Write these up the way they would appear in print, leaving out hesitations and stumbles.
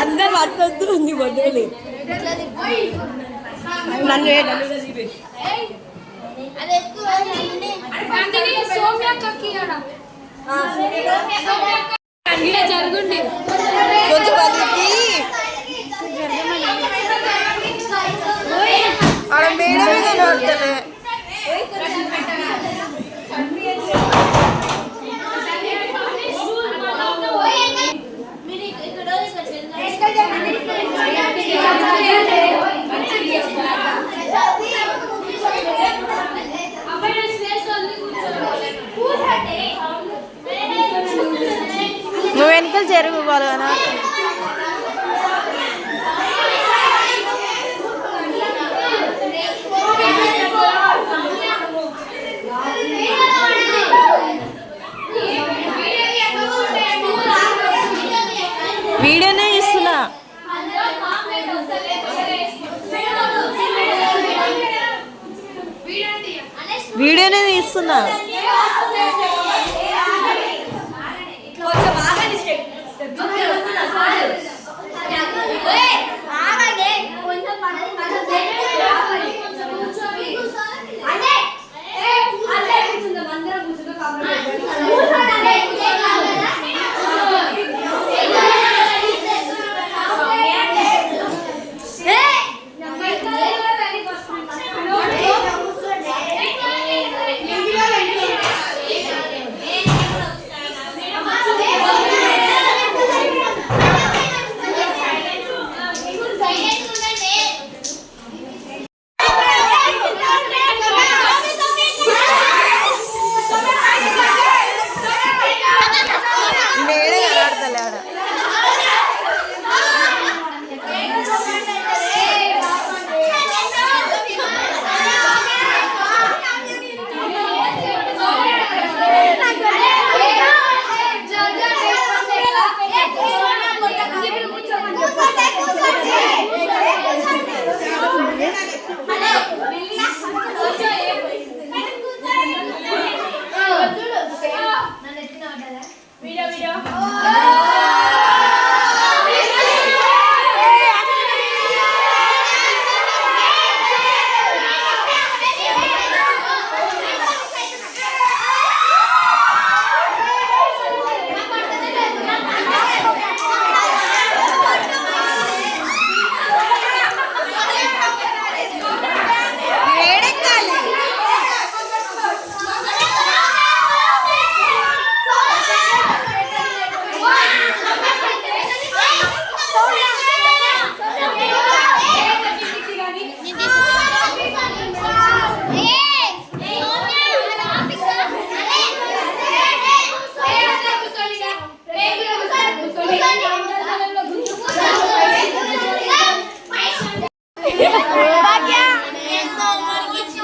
అందరు పట్టొద్దు ఉంది బొడ్డలి నన్ను జరుగుండి కొంచెం ఆడ మేడ మీద నడుతుంది నువ్వు వెనకలు జరుగు వాళ్ళు వీడియోనే ఇస్తున్నా వీడియోనే తీస్తున్నా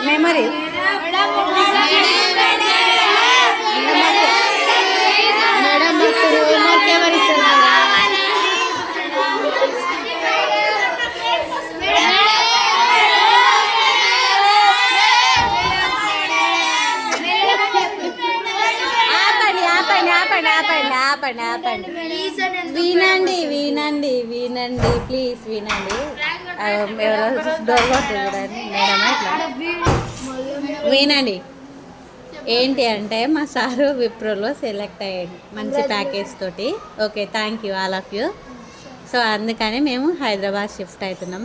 మెమరీ వినండి వినండి వినండి ప్లీజ్ వినండి. ఎవరో డోర్ కొట్టు చూడండి మేడం అట్లా వినండి. ఏంటి అంటే మా సారు విప్రోలో సెలెక్ట్ అయ్యాడు మంచి ప్యాకేజ్ తోటి. Okay thank you all of you. So అందుకని మేము హైదరాబాద్ షిఫ్ట్ అవుతున్నాం.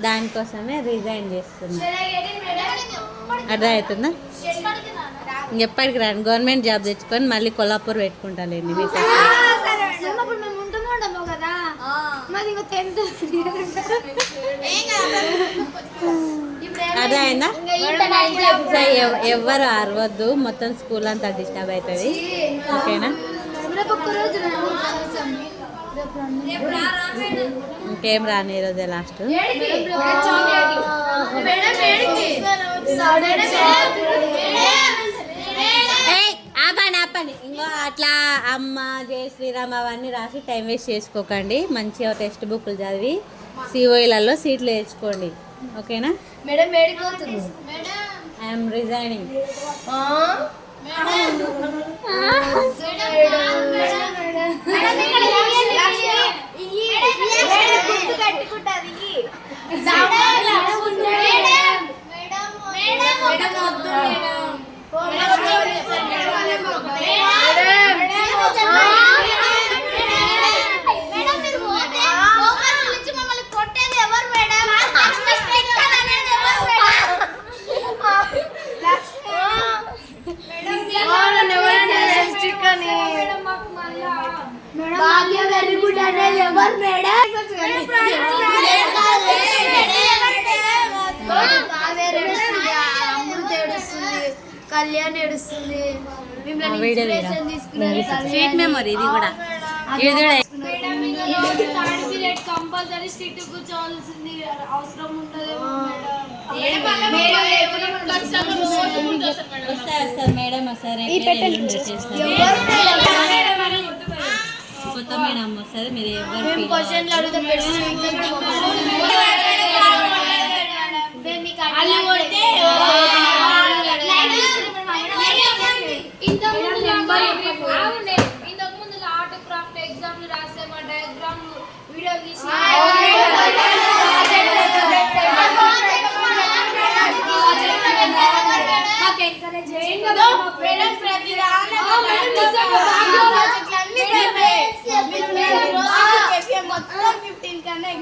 దానికోసమే రిజైన్ చేస్తున్నాం. అర్థమవుతుందా? ఎప్పటికి రాను, గవర్నమెంట్ జాబ్ తెచ్చుకొని మళ్ళీ కొల్లాపూర్ పెట్టుకుంటాలేండి మీకు. అర్థమైందా? ఎవరు అరవద్దు, మొత్తం స్కూల్ అంతా డిస్టర్బ్ అవుతుంది. ఓకేనా? ఇంకేం రాని ఈరోజే లాస్ట్. ఆపండి ఇంకో అట్లా అమ్మ జయ శ్రీరామ్ అవన్నీ రాసి టైం వేస్ట్ చేసుకోకండి. మంచిగా టెక్స్ట్ బుక్లు చదివి సిఓఈలలో సీట్లు వేసుకోండి. ఓకేనా? I'm resigning. కళ్యాణ్ ఏడుస్తుంది. స్వీట్ మెమరీ ఇది కూడా. కంపల్సరీ స్ట్రిక్ట్ కూర్చోవాల్సింది అవసరం ఉండదేమో మేడం. వస్తారు కొత్త మేడం వస్తుంది. మీరు ఎవరు క్వశ్చన్లు అడుగుతాం. ఇంతకు ముందు ఆర్ట్ క్రాఫ్ట్ ఎగ్జామ్లు రాసే మా డయాగ్రామ్ వీడియో తీసి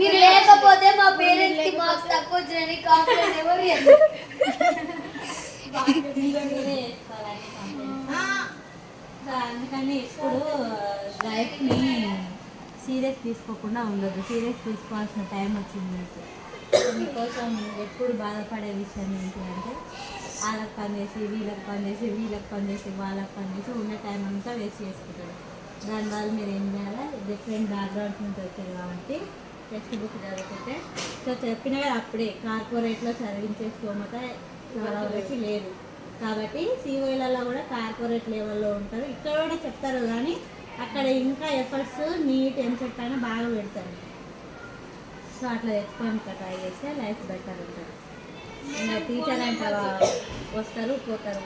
మీరు లేకపోతే మా పేరెంట్స్ కి మార్క్స్ తక్కువ వచ్చినాయని కాంప్లైంట్ ఎవరు అందుకని ఎప్పుడు లైఫ్ని సీరియస్ తీసుకోకుండా ఉండదు. సీరియస్ తీసుకోవాల్సిన టైం వచ్చింది మీకు. మీకోసం ఎప్పుడు బాధపడే విషయం ఏంటి అంటే వాళ్ళకి పని చేసి వీళ్ళకి పని చేసి వీళ్ళకి పని చేసి వాళ్ళకి పని చేసి ఉన్న టైం అంతా వేస్ట్ చేసుకుంటారు. దానివల్ల మీరు ఏం చేయాలి, డిఫరెంట్ బ్యాక్గ్రౌండ్స్ నుంచి వచ్చారు కాబట్టి టెక్స్ట్ బుక్ చదువుకుంటే. సో చెప్పినా కదా అప్పుడే కార్పొరేట్లో చదివించే స్తోమత చాలా వరకు లేదు. కాబట్టి సిఓఈలలో కూడా కార్పొరేట్ లెవెల్లో ఉంటారు. ఇక్కడ కూడా చెప్తారు కానీ అక్కడ ఇంకా ఎఫర్ట్స్ నీట్ ఎంసెట్ అయినా బాగా పెడతారు. సో అట్లా తెచ్చుకొని ట్రై చేస్తే లైఫ్ బెటర్ ఉంటుంది. ఇంకా టీచర్ అంటే వస్తారు పోతారు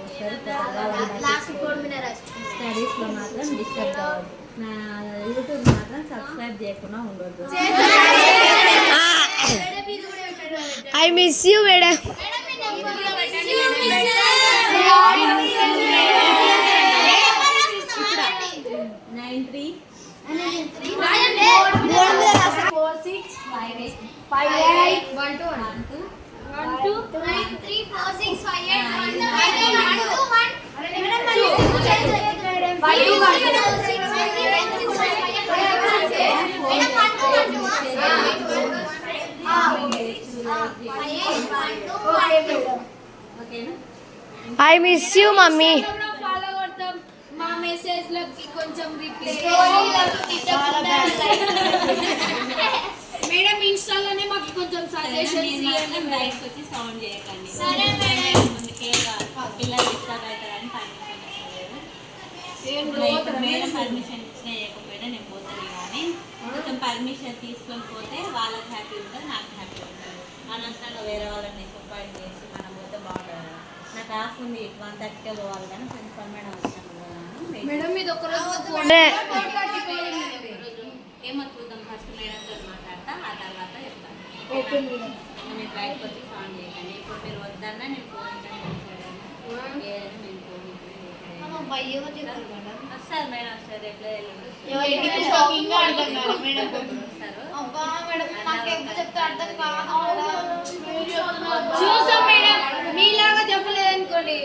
స్టడీస్లో మాత్రం డిస్టర్బ్ కావద్దు. నా యూట్యూబ్ మాత్రం సబ్స్క్రైబ్ చేయకుండా ఉండొద్దు. I miss you madam. 93 I miss you, mummy. మా మెసేజ్లకి కొంచెం రిప్లై మేడం ఇన్స్టాలోనే మాకు కొంచెం సజెషన్స్ బయటకు వచ్చి సౌండ్ చేయకండి. పిల్లలు డిస్టర్బ్ అవుతారని మేడం పర్మిషన్ ఇచ్చినా చేయకపోయినా నేను పోతాను. కానీ కొంచెం పర్మిషన్ తీసుకొని పోతే వాళ్ళకి హ్యాపీ ఉంటుంది, నాకు హ్యాపీ ఉంటుంది. అనవసరంగా వేరే వాళ్ళని డిసప్పాయింట్ చేసి మనం పోతే బాగుంటుంది. నాకు ఆఫ్ ఉంది 1:30కే పోవాలి కానీ ప్రిన్సిపల్ మేడం వచ్చాను మేడం ఇది ఒక రోజు ఏమో చూద్దాం. ఫస్ట్ మేడంతో మాట్లాడతా, ఆ తర్వాత చెప్తాను. మీరు బయటకు వచ్చి సౌండ్ చేయకండి. ఇప్పుడు మీరు వద్దన్నా నేను ఫోన్ ఏదైనా నేను ఫోన్ వస్తారు మేడం, వస్తారు రేపు ఎల్లుండి చూసాం మేడం, మీలాగా చెప్పలేదు అనుకోండి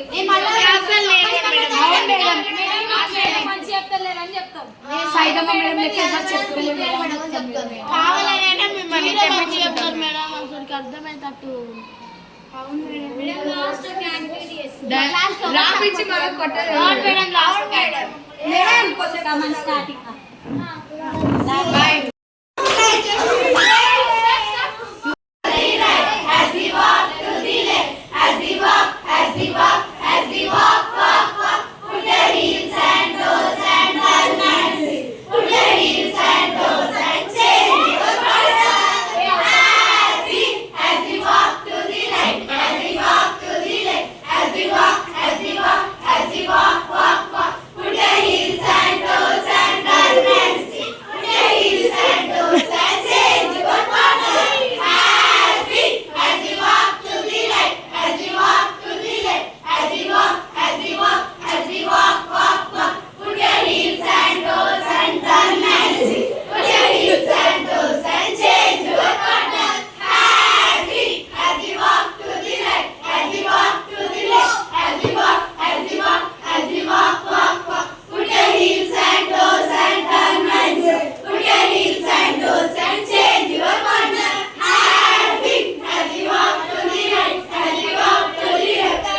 మంచి చెప్తలేరని చెప్తాం. స్టార్టింగ్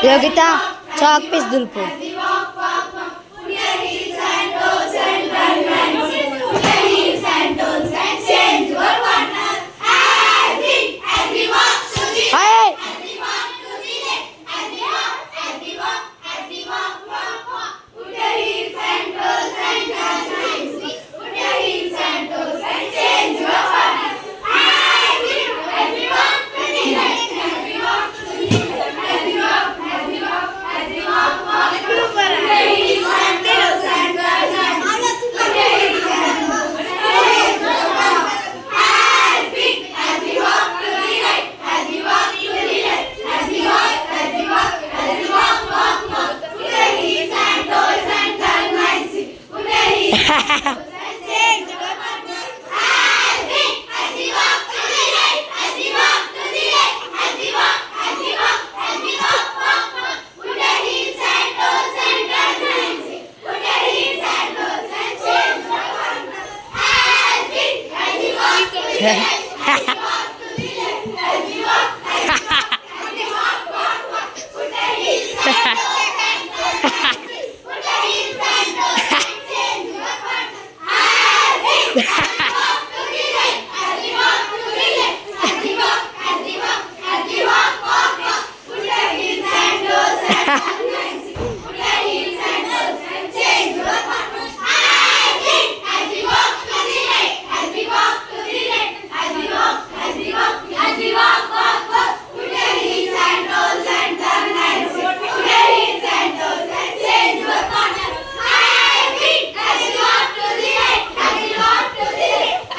యోగిత చాక్ పీస్ దులుపు.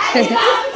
Ha ha ha.